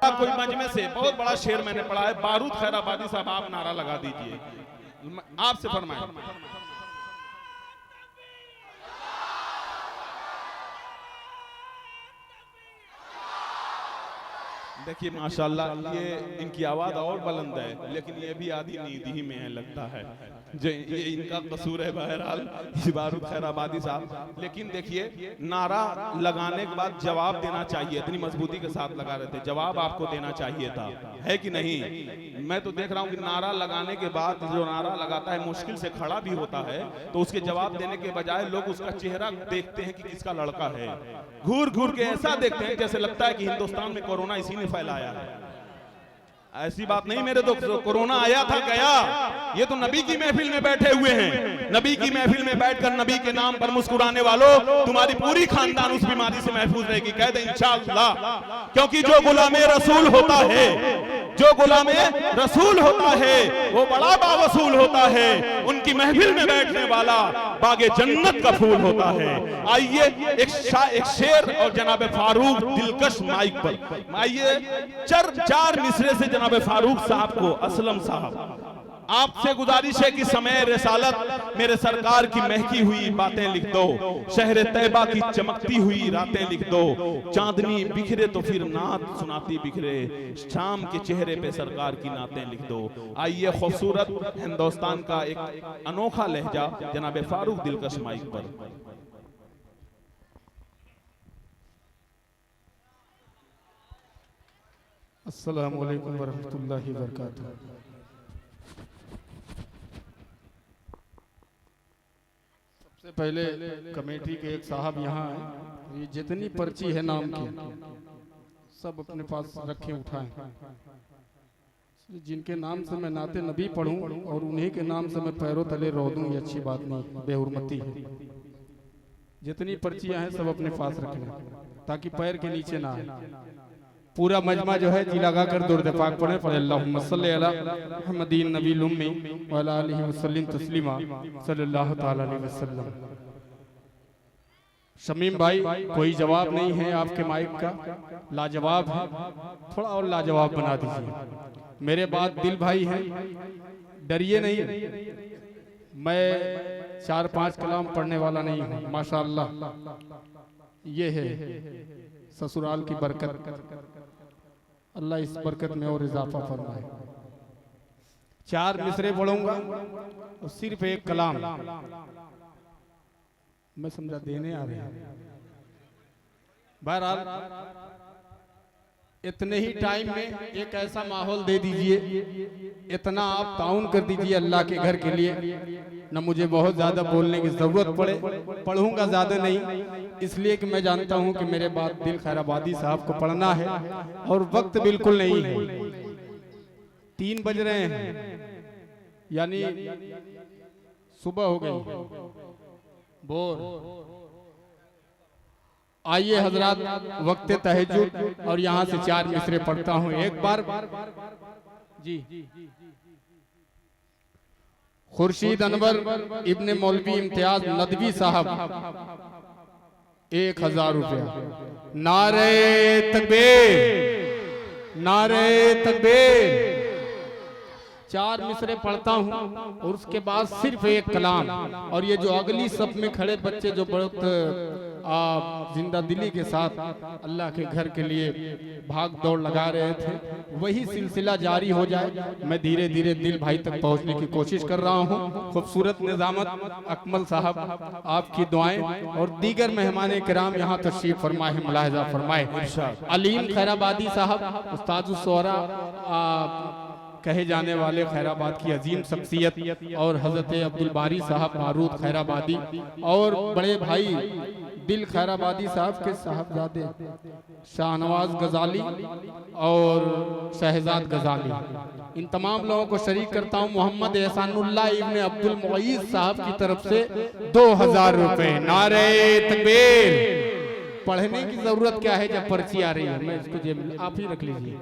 कोई मजमे से बहुत बड़ा शेर मैंने पढ़ा है, बारूद खैराबादी साहब आप नारा लगा दीजिए, आपसे फरमाएं। देखिए माशाल्लाह ये इनकी आवाज और बुलंद है, लेकिन ये भी आधी नींद ही में है लगता है, जो ये इनका कसूर है बहरहाल बारूद खैराबादी साहब। लेकिन देखिए नारा लगाने के बाद जवाब देना चाहिए, इतनी मजबूती के साथ लगा रहे थे, जवाब आपको देना चाहिए था, है कि नहीं? मैं तो देख रहा हूँ कि नारा लगाने के बाद जो नारा लगाता है मुश्किल से खड़ा भी होता है, तो उसके जवाब देने के बजाय लोग उसका चेहरा देखते हैं कि किसका लड़का है, घूर घूर के ऐसा देखते हैं जैसे लगता है कि हिंदुस्तान में कोरोना इसी ने फैलाया है। ऐसी बात नहीं मेरे दोस्त, कोरोना आया था गया, ये तो नबी की महफिल में बैठे हुए हैं। नबी की महफिल में बैठकर नबी के नाम पर मुस्कुराने वालों, तुम्हारी पूरी खानदान उस बीमारी से महफूज रहेगी, कह दे इंशाअल्लाह। क्योंकि जो गुलामे रसूल होता है, जो गुलामे रसूल होता है वो बड़ा बावसूल होता है, उनकी महफिल में बैठने वाला बागे जन्नत का फूल होता है। आइए एक शेर और जनाब फारूक दिलकश माइक पर, आइए चार मिसरे से जनाब फारूक साहब को, असलम साहब आपसे गुजारिश है कि समय रिसालत मेरे सरकार की महकी हुई बातें लिख दो, शहर तैबा की चमकती हुई रातें लिख दो, चांदनी बिखरे तो फिर नात सुनाती बिखरे, शाम के चेहरे पे सरकार की नातें लिख दो। आइए खूबसूरत हिंदुस्तान का एक अनोखा लहजा जनाब फारूक दिलकश माइक पर। अस्सलामु अलैकुम वरहमतुल्लाहि वबरकातुहू। सबसे पहले कमेटी के एक साहब यहाँ हैं, ये जितनी पर्ची है नाम की सब अपने पास रखे उठाएं, जिनके नाम से मैं नाते नबी पढ़ूं और उन्हीं के नाम से मैं पैरों तले रो दूं, ये अच्छी बात नहीं, बेहुरमती है। जितनी पर्चियां हैं सब अपने पास रखें ताकि पैर के नीचे ना आए। पूरा मजमा जो है जी लगा कर दुरूद पाक पढ़े पढ़े अल्लाहुम्मा सल्ली अला मुहम्मदिन नबील उम्मी व अला आलिहि वसल्लम तस्लीमा सल्लल्लाहु तआला अलैहि वसल्लम। शमीम भाई कोई जवाब नहीं है आपके माइक का, लाजवाब है, थोड़ा और लाजवाब बना दीजिए। मेरे बाद दिल भाई हैं, डरिए नहीं, मैं 4-5 कलाम पढ़ने वाला नहीं हूँ, माशाअल्लाह ये है ससुराल की बरकत, अल्लाह इस बरकत में और इजाफा फरमाए। 4 मिसरे पढ़ूंगा और सिर्फ एक कलाम, मैं समझा देने आ रहे हैं। बहरहाल इतने ही टाइम में एक ऐसा माहौल दे दीजिए, इतना आप ताउन कर दीजिए अल्लाह के घर के लिए, न मुझे बहुत ज्यादा बोलने की जरूरत पड़े, पढ़ूंगा ज्यादा नहीं, इसलिए कि मैं जानता हूं कि मेरे बाद दिल खैराबादी साहब को पढ़ना है और वक्त बिल्कुल नहीं है, 3 बज रहे हैं, यानी सुबह हो गई बोर। आइए हजरात वक्त तहज्जुद और यहाँ से 4 मिसरे पढ़ता हूँ एक बार जी। खुर्शीद अनवर इब्ने मौलवी इम्तियाज नदवी साहब 1000 रुपया। नारे तकबीर, नारे तकबीर। 4 मिसरे पढ़ता हूँ और उसके बाद सिर्फ एक कलाम, और ये जो अगली सब में खड़े बच्चे जो बहुत जिंदा दिली के साथ अल्लाह के घर के लिए भाग दौड़ लगा रहे थे, वही सिलसिला जारी हो जाए, मैं धीरे धीरे दिल भाई तक पहुंचने की कोशिश कर रहा हूं। खूबसूरत निजामत अकमल साहब, आपकी दुआएं और दीगर मेहमान किराम यहाँ तशरीफ फरमाए, मुलाहिजा फरमाए। अलीम खैराबादी साहब उस्तादुस सोहरा कहे जाने वाले खैराबाद की अजीम शख्सियत, और हजरत अब्दुल बारी साहब बारूद खैराबादी, और बड़े भाई दिल खैराबादी साहब के साहबजादे शाहनवाज गजाली और शहजाद गजाली, इन तमाम लोगों को शरीक करता हूँ। मोहम्मद एहसानुल्लाह इब्ने अब्दुल मुईज साहब की तरफ से 2000 रुपए। नारे तकबीर। पढ़ने की जरूरत क्या है जब पर्ची आ रही है, मैं इसको जेब आप ही रख लीजिए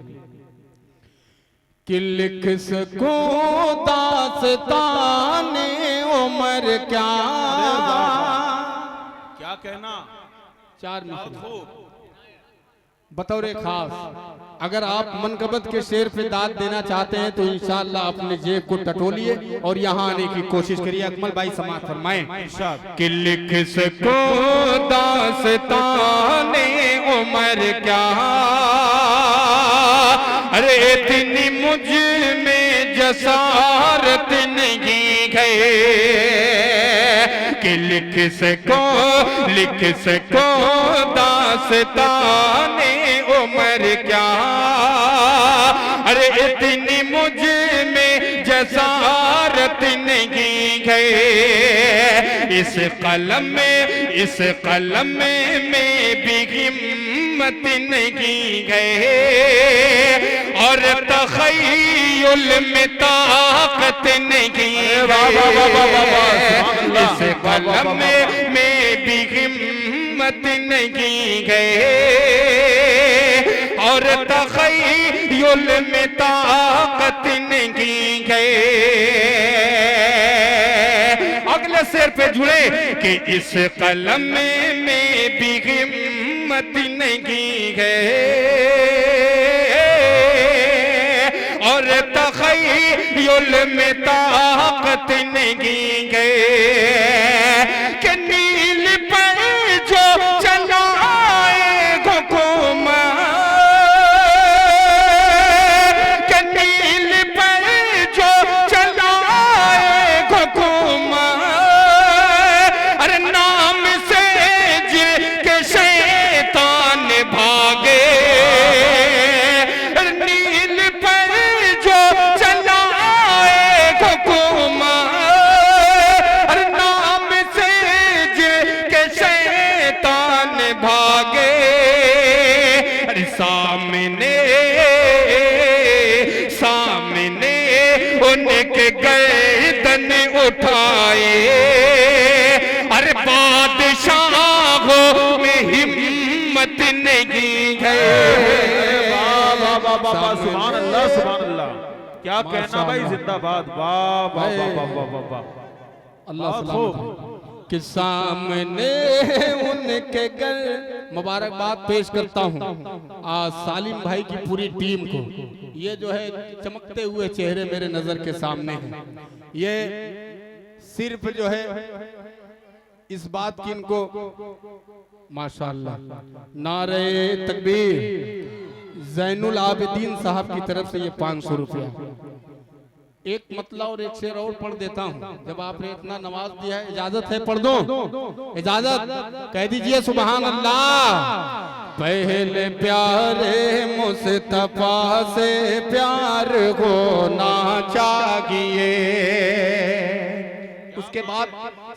कि लिख सकूं दास्ताने उम्र क्या क्या कहना। 4 मिसरे बतौर खास अगर आप मनकबत के शेर पे दाद देना चाहते हैं तो इंशाअल्लाह अपने जेब को टटोलिए और यहाँ आने की कोशिश करिए। अकमल भाई समाअत फरमाएं कि लिख सको दास्ताने उमर क्या, अरे इतनी मुझ में जसारत नहीं गए कि लिख सको दास्ताने उमर क्या, अरे इतनी मुझ में जसारत नहीं गए। इस कलम में भी हिम्मत नहीं गए और तख़य्युल में ताकत नहीं गए। इस कलम में भी हिम्मत नहीं गए और तख़य्युल में ताकत नहीं गए। अगले शेर पे जुड़े कि इस कलम में भी हिम्मत नहीं गए और तख़य्युल में ताकत नहीं गए कि नील पर जो चलाए हुकूमत, कि नील पर जो चलाए हुकूमत, अरे नाम से जिनके शैतान भागे, नील पर जो चलाए हुकूमत, अरे नाम से जिनके शैतान भागे, अरे सामने उनके गर्दन उठाए, अरे बादशाहों में हिम्मत नहीं है। सुभान अल्लाह सुभान अल्लाह, क्या कहना भाई, जिंदाबाद। वाह वाह वाह वाह वाह वाह, अल्लाह के सामने उनके घर। मुबारकबाद पेश करता हूँ आज सालिम भाई की पूरी टीम को। ये जो है चमकते हुए चेहरे मेरे नजर के सामने हैं। ये सिर्फ जो है इस बात की इनको माशाअल्लाह नारे तकबीर ज़ैनुल आबिदीन साहब की तरफ से ये 500 रुपया। एक मतला और एक शेर और पढ़ देता हूँ। जब आपने इतना नवाज दिया है, इजाजत है पढ़ दो, इजाजत कह दीजिए सुभान अल्लाह। पहले प्यारे मुस्तफा से प्यार होना चाहिए, उसके बाद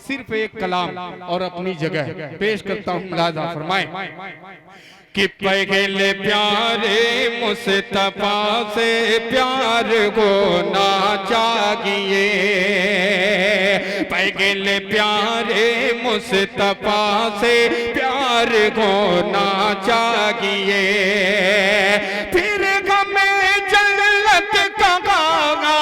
सिर्फ एक कलाम और अपनी जगह पेश करता हूँ, मुलाजा फरमाएं कि पहले प्यारे मुस्तफा से प्यार होना चाहिए, पहले प्यारे मुस्तफा से प्यार होना चाहिए। फिर हमें जन्नत का गाना,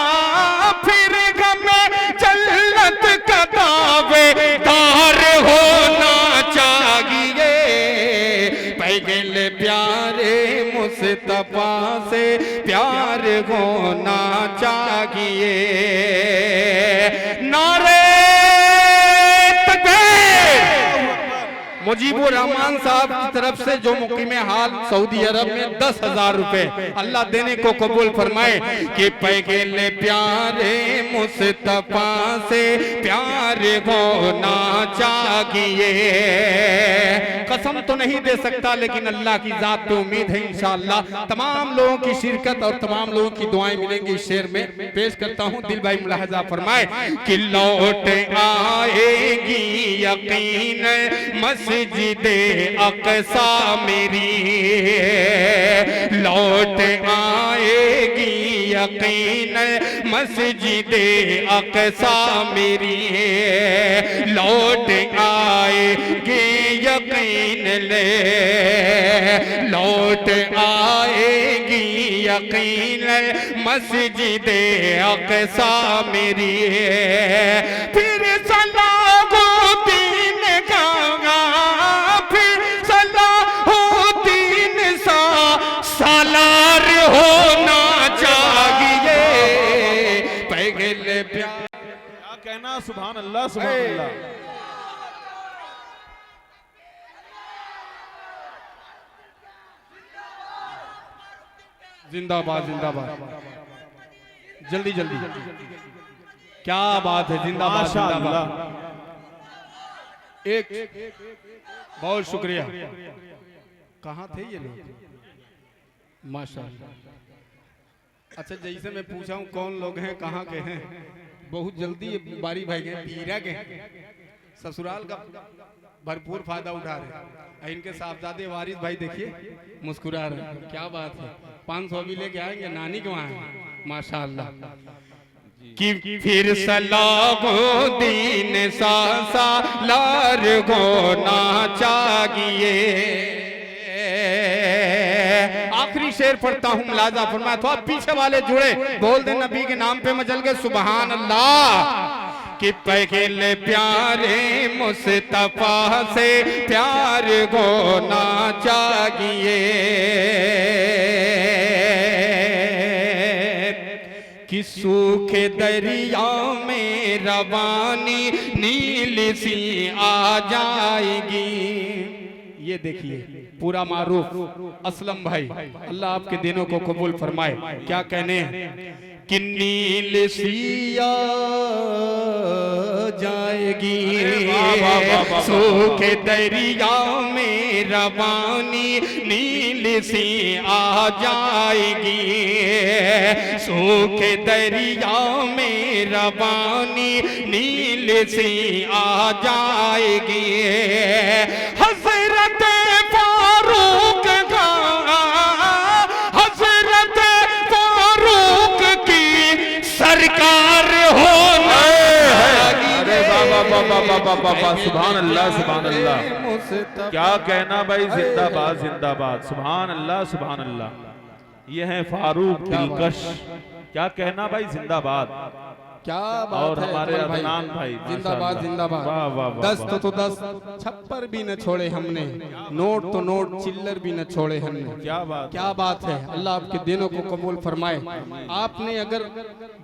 फिर हमें जन्नत का दावेदार होना चाहिए। पहले प्यारे मुस्तफा से प्यार होना चाहिए। नारे मुजीबुर रहमान साहब की तरफ से जो मुकीम हाल सऊदी अरब में 10,000 रुपए अल्लाह देने को कबूल फरमाए कि पहले प्यारे मुस्तफा से प्यार होना चाहिए। कसम तो नहीं दे सकता लेकिन अल्लाह की जात पे उम्मीद है इंशाअल्लाह तमाम लोगों की शिरकत और तमाम लोगों की दुआएं मिलेंगी। इस शेर में पेश करता हूँ, दिल भाई मुलाहजा फरमाए कि लौट आएगी यकीन मस्जिदे अक़सा मेरी, लौट आएगी यकीन मस्जिदे अक़सा मेरी, लौट आएगी यकीन ले, लौट आएगी यकीन मस्जिदे अक़सा मेरी। फिर सलाहुद्दीन का, फिर सलाहुद्दीन सा सालार होना चाहिए, पहले प्यार। क्या कहना, सुभान अल्लाह सुभान अल्लाह। जिंदाबाद जिंदाबाद, जल्दी जल्दी, क्या बात है, जिंदाबाद जिंदाबाद। एक बहुत शुक्रिया। कहाँ थे ये लोग? माशाअल्लाह। अच्छा, जैसे मैं पूछा हूँ कौन लोग हैं, कहाँ के हैं, बहुत जल्दी बारी भाई गए, पीरा के ससुराल का भरपूर फायदा उठा रहे। इनके साहबजादे वारिस भाई देखिए मुस्कुरा रहे, क्या बात है। 500 भी लेके आएंगे, नानी के वहाँ माशाअल्लाह। कि फिर सलामो दीन सासा लार होना चाहिए। आखिरी शेर पढ़ता हूँ, मुलाजा फरमाया। तो आप पीछे वाले जुड़े बोल दे नबी के नाम पे मचल के सुभान अल्लाह। कि पहले प्यारे मुस्तफा से प्यार होना चाहिए। कि सूखे दरिया में रवानी नील सी आ जाएगी। ये देखिए पूरा मारूफ असलम भाई, अल्लाह आपके दिनों को कबूल फरमाए। क्या कहने हैं कि नील सी आ जाएगी, सूखे दरिया में रवानी नील सी आ जाएगी। सूखे दरिया में रवानी नील सी आ जाएगी। हज़रत फारूक का, हज़रत फारूक की सरकार होना। अरे बाबा सुभान अल्लाह सुभान अल्लाह। क्या कहना भाई, जिंदाबाद जिंदाबाद, सुभान अल्लाह सुभान अल्लाह। ये है फारूक दिलकश। क्या कहना भाई, जिंदाबाद। क्या बात और है हमारे अदनान भाई जिंदाबाद जिंदाबाद। वाह वाह वाह। 10 तो 10 छप्पर भी न छोड़े हमने, नोट तो नोट चिल्लर भी न छोड़े हमने। क्या बात, क्या बात है। अल्लाह आपके दिनों को कबूल फरमाए। आपने अगर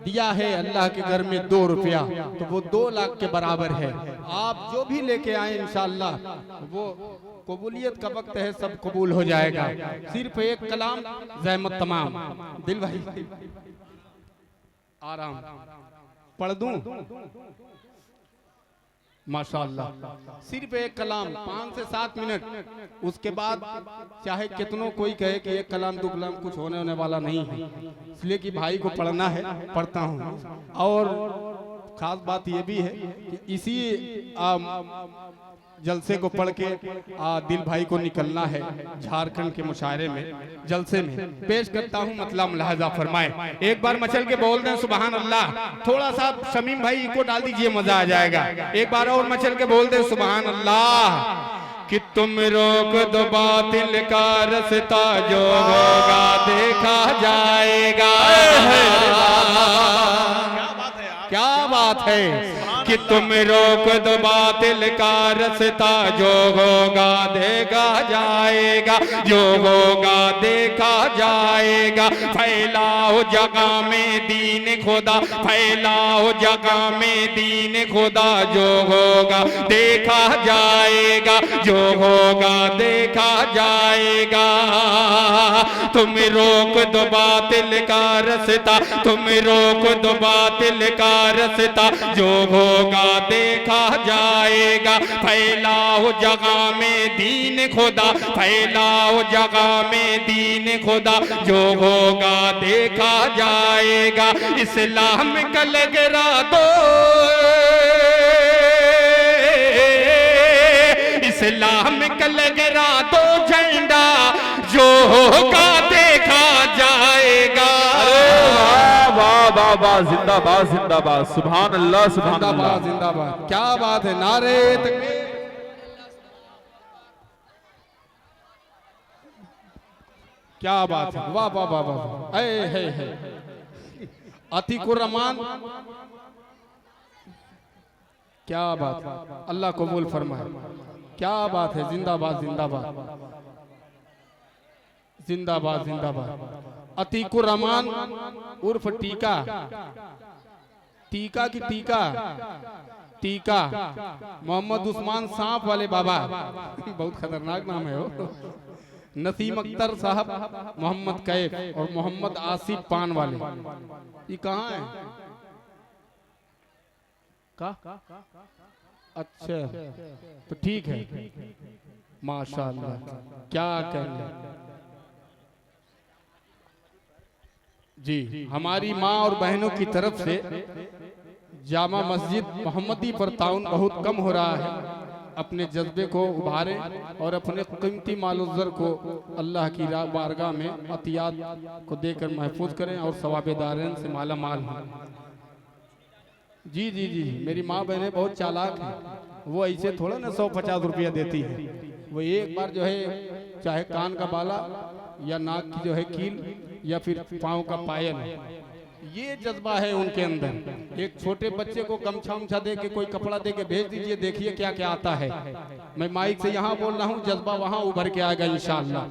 दिया है अल्लाह के घर में 2 रुपया तो वो 2 लाख के बराबर है। आप जो भी लेके आए इंशाअल्लाह वो कबूलियत का वक्त है, सब कबूल हो जाएगा। सिर्फ एक कलाम ज़हमत तमाम। दिल भाई आराम पढ़ दूं माशाअल्लाह। सिर्फ एक कलाम 5 से 7 मिनट, उसके बाद चाहे कितनों कोई कहे कि एक कलाम 2 कलाम, कुछ होने वाला नहीं है। इसलिए कि भाई को पढ़ना है, पढ़ता हूँ। और खास बात यह भी है कि इसी जलसे को पढ़ के दिल भाई को निकलना है झारखंड के मुशायरे में, जलसे में। पेश करता हूँ मतलब मुलाहजा फरमाए। एक बार मचल के बोल दें सुभान अल्लाह। थोड़ा सा शमीम भाई को डाल दीजिए, मजा आ जाएगा। एक बार और मचल के बोल दें सुभान अल्लाह। कि तुम रोक दो बातिल का रास्ता, जो होगा देखा जाएगा। क्या बात है। कि तुम रोक दो बातिल का रास्ता, जो होगा देखा जाएगा, जो होगा देखा जाएगा। फैलाओ जगह में दीन खुदा, फैलाओ जगह में दीन खुदा, जो होगा देखा जाएगा, जो होगा देखा जाएगा। तुम रोक दो बातिल का रास्ता, तुम रोक दो बातिल का रास्ता, जो होगा देखा जाएगा। फैलाओ जगह में दीन खुदा, फैलाओ जगह में दीन खुदा, जो होगा देखा जाएगा। इस्लाम का लगरा दो, इस्लाम का लगरा दो झंडा, जो होगा देखा जाएगा। वाह वाह वाह, जिंदाबाद जिंदाबाद, सुभान अल्लाह सुभान अल्लाह। जिंदाबाद। क्या बात है, नारे तकबीर। क्या बात है, वाह वाह वाह वाह। है अतीकुर रहमान, क्या बात है, अल्लाह कबूल फरमाए। क्या बात है, जिंदाबाद जिंदाबाद जिंदाबाद जिंदाबाद। अतीकुर रहमान उर्फ टीका, टीका की टीका, टीका मोहम्मद उस्मान सांप वाले बाबा, बहुत खतरनाक नाम है वो। नसीम अख्तर साहब, मोहम्मद कैफ और मोहम्मद आसिफ पान वाले। ये कहाँ है? का? अच्छा तो ठीक है, माशाअल्लाह, क्या कहेंगे जी। हमारी माँ और बहनों की तरफ से जामा मस्जिद मोहम्मदी पर ताउन बहुत कम हो रहा है। अपने जज्बे को उभारें और अपने कीमती माल-उज़्ज़र को अल्लाह की बारगाह में अतियात को देकर महफूज करें और सवाबेदारन से माला माल हों। जी जी जी, मेरी माँ बहनें बहुत चालाक हैं, वो ऐसे थोड़ा ना 150 रुपया देती है। वो एक बार जो है चाहे कान का बाला या नाक की जो है कील या फिर पाँव का पायल, ये जज्बा है उनके अंदर। एक छोटे बच्चे को गमछा उमछा दे के, कोई कपड़ा दे के भेज दीजिए, देखिए क्या क्या आता है। मैं माइक से यहाँ बोल रहा हूँ, जज्बा वहाँ उभर के आएगा इंशाअल्लाह।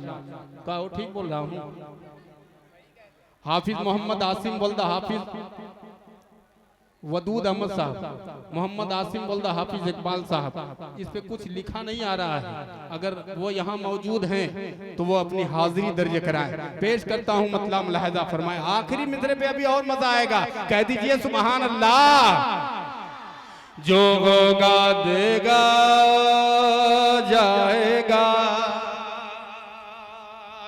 कहो ठीक बोल रहा हूँ? हाफिज मोहम्मद आसिम बोलदा, हाफिज वदूद अहमद साहब, मोहम्मद आसिम बोलदा, हाफिज इकबाल साहब। इस पे कुछ लिखा नहीं आ रहा है, अगर वो यहाँ मौजूद हैं तो वो अपनी हाजिरी दर्ज कराएं। पेश करता हूँ, मतलब मुलाहिजा फरमाए। आखिरी मिसरे पे अभी और मजा आएगा, कह दीजिए सुभान अल्लाह। जो होगा देगा जाएगा।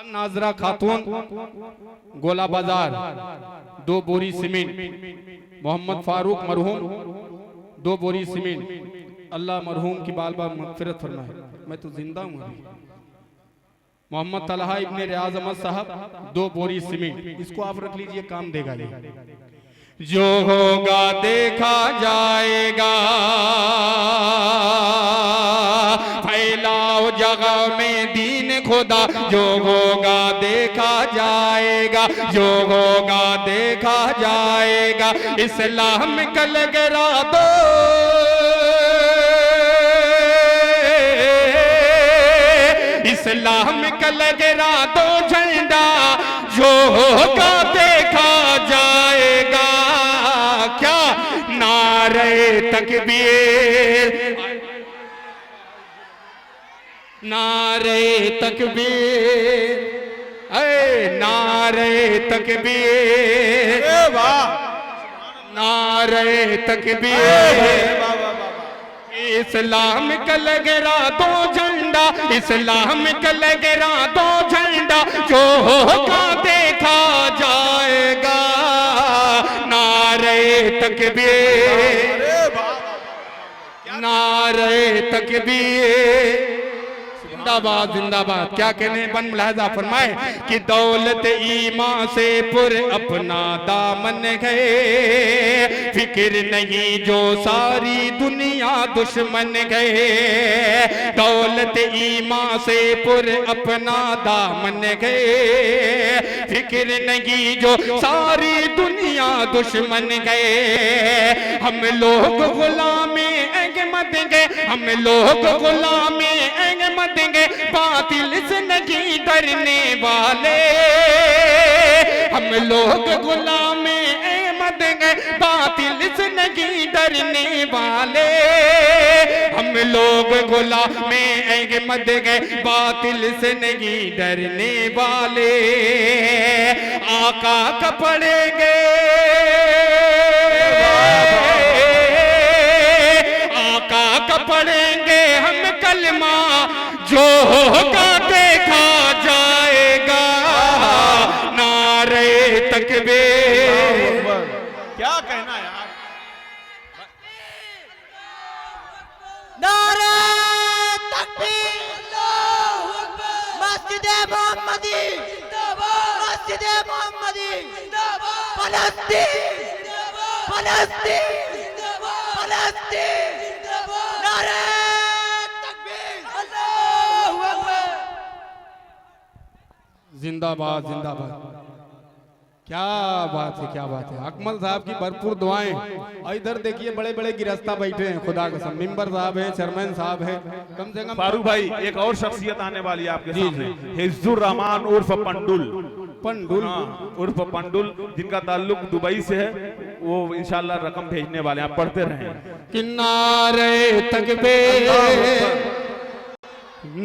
नाजरा खातून, गोला बाजार, 2 बोरी सीमेंट। मोहम्मद फारूक मरहूम, 2 बोरी सीमेंट। अल्लाह मरहूम की बाल बाल मगफिरत फरमाए, मैं तो जिंदा हूँ अभी। मोहम्मद तलहा इब्ने रियाज अहमद साहब, 2 बोरी सीमेंट। इसको आप रख लीजिए, काम देगा ये। जो होगा देखा जाएगा, फैलाओ जगह में दीन खुदा। जो होगा देखा जाएगा, जो होगा देखा जाएगा। इस्लाम कल गिरा दो, इस्लाम कल गिरा दो झंडा। जो होगा देखा जाएगा। क्या नारे तकबीर, नारे तकबीर, नारे तकबीर, नारे तकबीर। इस्लाम का लगेरा दो झंडा, इस्लाम का लगेरा दो झंडा। जो होगा देखा जाएगा। नारे तकबीर, नारे तकबीर, जिंदाबाद जिंदाबाद। क्या कहने बन मुलाहिजा फरमाए कि दौलत ईमान से पुर अपना दामन गए। फिक्र नहीं जो सारी दुनिया दुश्मन गए। दौलत ईमान से पुर अपना दामन गए। फिक्र नहीं जो सारी दुनिया दुश्मन गए। हम लोग गुलामी मत गए, हम लोग गुलामी मत गए। बातिल से नहीं डरने वाले। हम लोग गुलामी मत गए, बातिल से नहीं डरने वाले। हम लोग गुलामी मत गए, बातिल से नहीं डरने वाले। आका का पड़ेंगे, पढ़ेंगे हम कलमा। जो होगा देखा जाएगा। नारे तकबीर। क्या कहना यार, नारे तकबीर। मस्जिद मोहम्मदी, मस्जिद मोहम्मदी, फलस्तीन, फलस्तीन, फलस्तीन। नारे तकबीर, अल्लाहू अकबर। जिंदाबाद जिंदाबाद। क्या बात है, क्या बात है। अकमल साहब की भरपूर दुआएं। और इधर देखिए बड़े बड़े गिरस्ता बैठे हैं, खुदा कसम। मिंबर साहब है, चेयरमैन साहब है, कम से कम। फारूक भाई, एक और शख्सियत आने वाली है आपके सामने, हिफ्जुर रहमान उर्फ पंडुल। पंडुल हाँ, उर्फ पंडुल, जिनका ताल्लुक दुबई से है, वो इंशाल्लाह रकम भेजने वाले हैं, आप पढ़ते रहें। कि नारे तकबीर,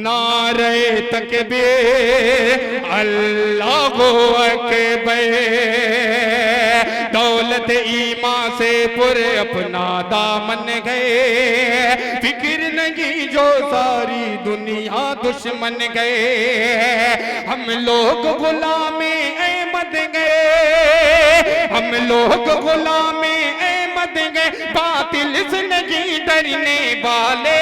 नारे तकबीर, अल्लाहु अकबर, दौलत ईमा से पूरे अपना दामन गए, फिक्र नहीं जो सारी दुनिया दुश्मन गए, हम लोग गुलामी अहमद गए, हम लोग गुलामी अहमद गए, बातिल से नहीं डरने वाले,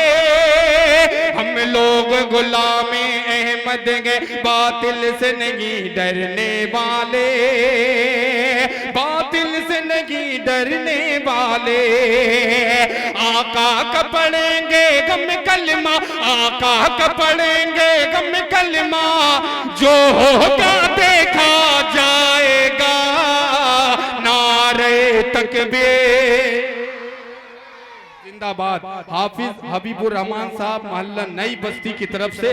हम लोग गुलामी अहमद गए, बातिल से नहीं डरने वाले, बातिल से नहीं डरने वाले, आका का पढ़ेंगे गम कलमा, आका का पढ़ेंगे गम कलमा, जो होगा देखा जाएगा, नारे तकबीर। जिंदाबाद। हाफिज हबीबुर रहमान साहब मोहल्ला नई बस्ती की तरफ से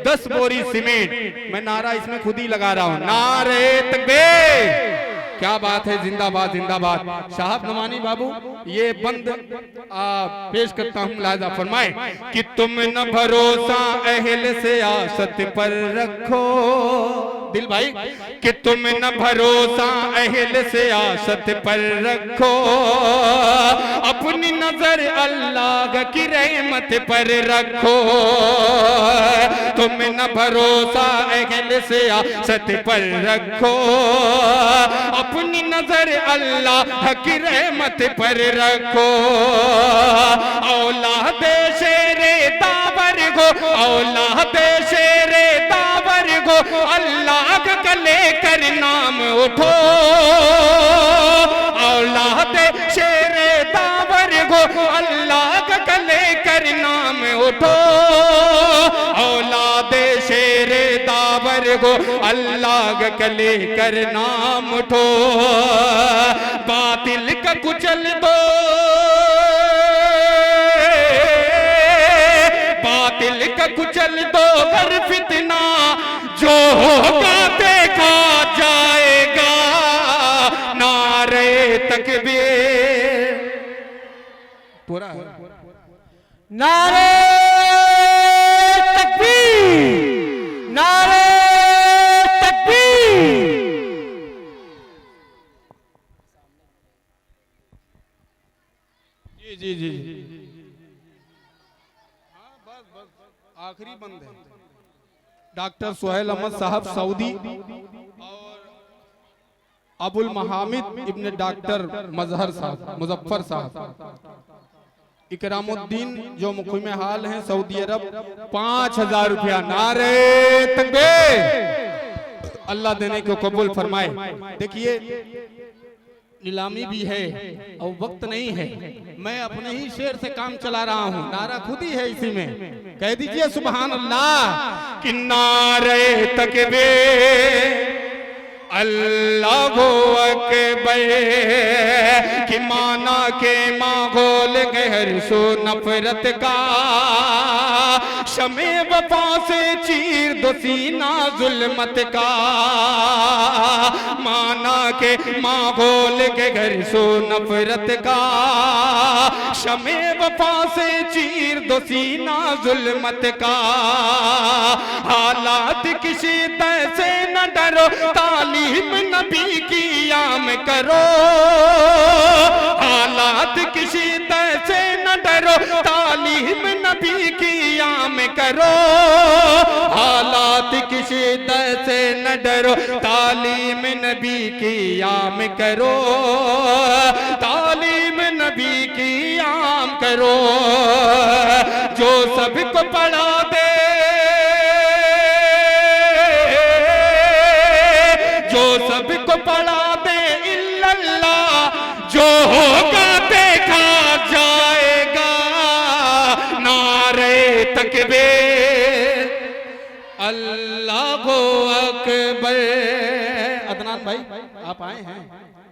10 बोरी सीमेंट, मैं नारा इसमें खुद ही लगा रहा हूं, नारे तकबीर। क्या बात है, जिंदाबाद जिंदाबाद। साहब नमानी बाबू ये बंद पेश करता हूं, लाजा फरमाए कि तुम न भरोसा अहल से आसत पर रखो, दिल भाई, कि तुम न भरोसा अहल से आसत पर रखो, अपनी नजर अल्लाह की रहमत पर रखो, तुम न भरोसा अहल से आसत पर रखो, अपनी नजर अल्लाह की रहमत पर रखो, औलाद शेरे दावर को, औलाद शेरे दावर को, अल्लाह का लेकर नाम उठो, औलाद शेरे दावर को, अल्लाह का लेकर नाम उठो, औलाद शेरे दावर को, अल्लाह का लेकर नाम उठो, बातिल का कुचल दो, बातिल का कुचल दो, हर फितना जो होगा देखा जाएगा, नारे तकबीर। पूरा नारे तकबीर, नारे तकबीर। जी जी जी, हाँ बस बस आखिरी बंद है। डॉक्टर सुहेल अहमद साहब सऊदी और अबुल महामिद इब्ने डॉक्टर मजहर साहब मुजफ्फर साहब, इकरामुद्दीन जो मुक़ीम हाल हैं सऊदी अरब, 5000 रुपया, नारे तकबीर। अल्लाह देने को कबूल फरमाए। देखिए नीलामी भी है और वक्त नहीं है, मैं अपने ही शेर से काम चला रहा हूँ, नारा खुद ही है इसी में, कह दीजिए सुभान अल्लाह कि नारे तकबीर, अल्लाहु अकबर, कि माना के माहौल गहर सो नफरत का, शमे वफा से चीर दो सीना जुल्मत का, माना के माहौल गहर सो नफरत का, शमे वफा से चीर दो सीना जुल्मत का, हालात किसी तरह से न डरो, तालीम नबी की आम करो, हालात किसी तरह से न डरो, तालीम नबी की आम करो, हालात किसी तरह से न डरो, तालीम नबी की आम करो, तालीम नबी की आम करो, जो सबको पढ़ा दे, जो सबको पढ़ा दे इल्लल्लाह, जो होगा देखा जाएगा, नारे तकबीर, अल्लाहु अकबर। अदनान भाई आप आए हैं,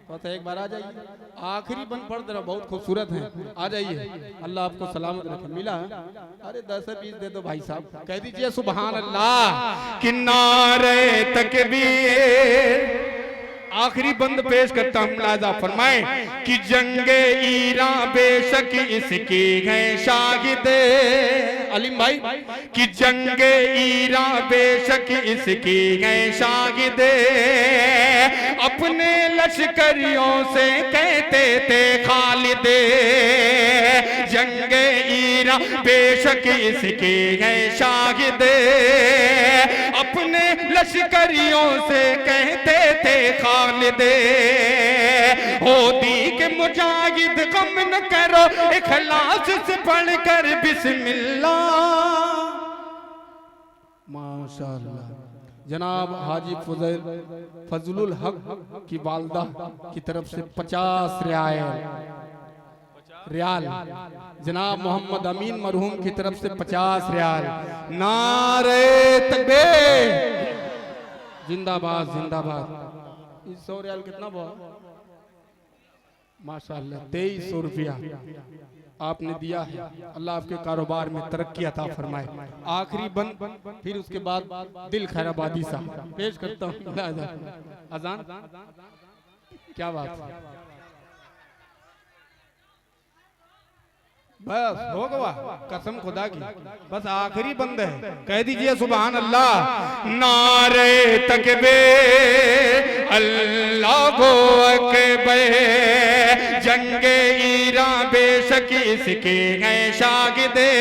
तो एक बार आ जाइए, आखिरी बंद पढ़ दे रहा, बहुत खूबसूरत है, आ जाइए, अल्लाह आपको सलामत रखे। मिला है? अरे 10-20 दे दो भाई साहब, कह दीजिए सुभान अल्लाह। किनारे तकबीर। आखिरी बंद पेश करता हूं, मुलाजा फरमाए कि जंगे ईरान बेशक इसकी है शाहिदे। अलीम भाई कि जंगे ईरान बेशक इसकी है शाहिदे। अपने लश्करियों से कहते थे खालिदे। जंगे ईरान बेशक इसकी है शाहिदे। अपने लश्करियों से कहते थे खालिदे। होदी के मुजाहिद गम न करो, इखलास से पढ़कर बिस्मिल्लाह। माशाअल्लाह। जनाब हाजी फजलुल हक की वालदा की तरफ से 50 रियाल, जनाब मोहम्मद अमीन मरहूम की तरफ से 50 रियाल। नारे तकबीर, जिंदाबाद जिंदाबाद। 100 रियाल कितना हुआ? माशाअल्लाह 2300 रुपया आपने दिया है। अल्लाह आपके कारोबार में तरक्की अता फरमाए। आखिरी बंद, फिर उसके बाद दिल खैराबादी साहब पेश करता हूँ। अजान क्या बात है, बस हो गया, कसम खुदा की, बस आखिरी बंद है, कह दीजिए सुभान अल्लाह। नारे तकबीर अल्लाहु अकबर। जंगे ईरान बेशक इसके हैं शागिदे।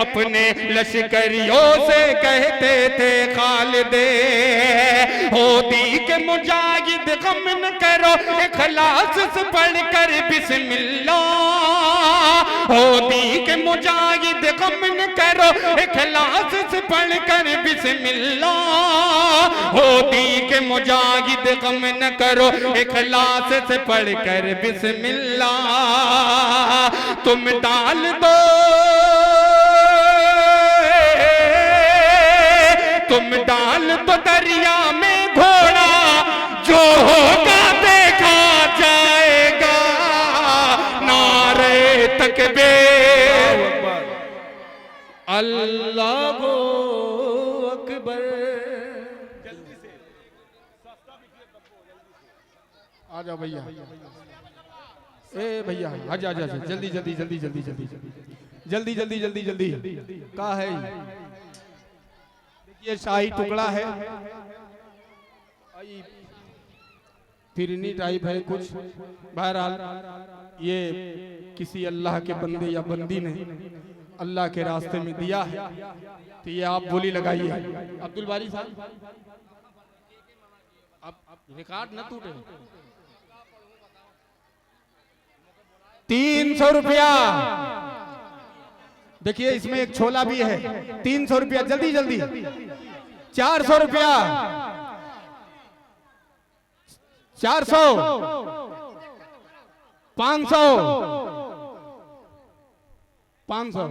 अपने लश्करियों से कहते थे खालिदे। होदी के मुजाहिद गम न करो, इखलास से पढ़कर बिस्मिल्लाह। होदी के मुजाहिद गम न करो, इखलास से पढ़कर बिस्मिल्लाह। होदी के मुजाहिद गम न करो, इखलास से पढ़कर बिस्मिल्लाह। तुम डाल दो, तुम डाल दो दरिया में घोड़ा, जो होगा देखा जाएगा। नारे तकबीर अल्लाहु अकबर। आ जाओ भैया, ए भैया आजा आजा, जल्दी जल्दी जल्दी जल्दी जल्दी जल्दी जल्दी जल्दी जल्दी। का है ये शाही टुकड़ा है, फिरनी टाइप है कुछ। बहरहाल ये किसी अल्लाह के बंदे या बंदी ने अल्लाह के रास्ते में दिया है, तो ये आप बोली लगाइए। अब्दुल बारी साहब, अब रिकॉर्ड न टूटे। 300 रुपया। देखिए इसमें एक छोला भी है। 300 रुपया, जल्दी जल्दी। 400 रुपया, 400, 500, 500,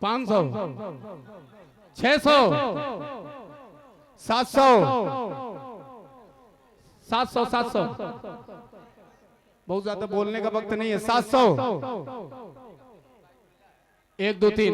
500, 600, 700, 700, 700। बहुत ज्यादा बोलने का वक्त नहीं है। 700, 1 2 3